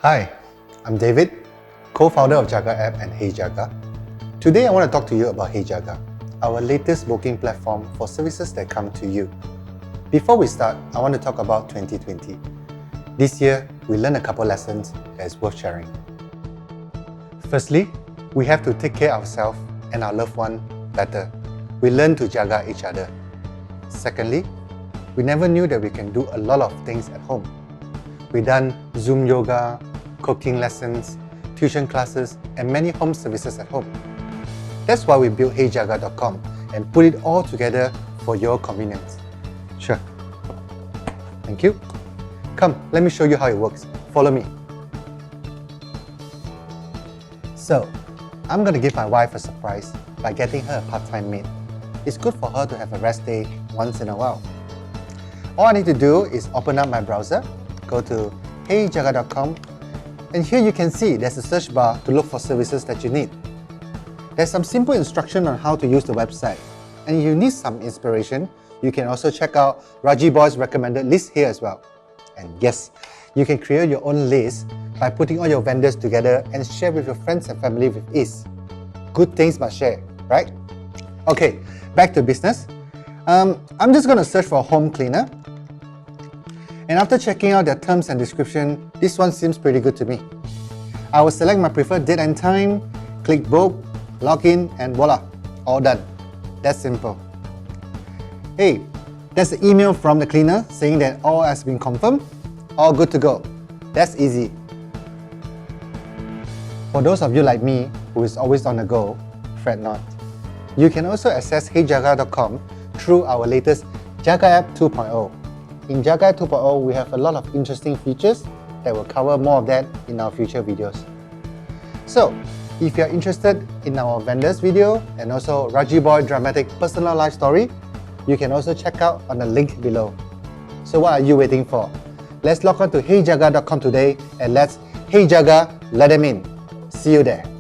Hi, I'm David, co-founder of HeyJaGa app and HeyJaGa. Today I want to talk to you about HeyJaGa, our latest booking platform for services that come to you. Before we start, I want to talk about 2020. This year, we learned a couple lessons that is worth sharing. Firstly, we have to take care of ourselves and our loved one better. We learn to jaga each other. Secondly, we never knew that we can do a lot of things at home. We done Zoom yoga, cooking lessons, tuition classes, and many home services at home. That's why we built HeyJaGa.com and put it all together for your convenience. Sure. Thank you. Come, let me show you how it works. Follow me. So, I'm going to give my wife a surprise by getting her a part-time maid. It's good for her to have a rest day once in a while. All I need to do is open up my browser, go to HeyJaGa.com, and here you can see there's a search bar to look for services that you need. There's some simple instruction on how to use the website, and if you need some inspiration, you can also check out Rajiboy's recommended list here as well. And yes, you can create your own list by putting all your vendors together and share with your friends and family with ease. Good things must share, right? Okay, back to business. I'm just going to search for a home cleaner. And after checking out their terms and description, this one seems pretty good to me. I will select my preferred date and time, click book, log in, and voila, all done. That's simple. Hey, that's the email from the cleaner saying that all has been confirmed, all good to go. That's easy. For those of you like me who is always on the go, fret not. You can also access HeyJaGa.com through our latest HeyJaGa app 2.0. In HeyJaGa app 2.0, we have a lot of interesting features that will cover more of that in our future videos. So, if you are interested in our vendors video and also Rajiboy dramatic personal life story, you can also check out on the link below. So what are you waiting for? Let's log on to HeyJaGa.com today and let's HeyJaGa let them in. See you there.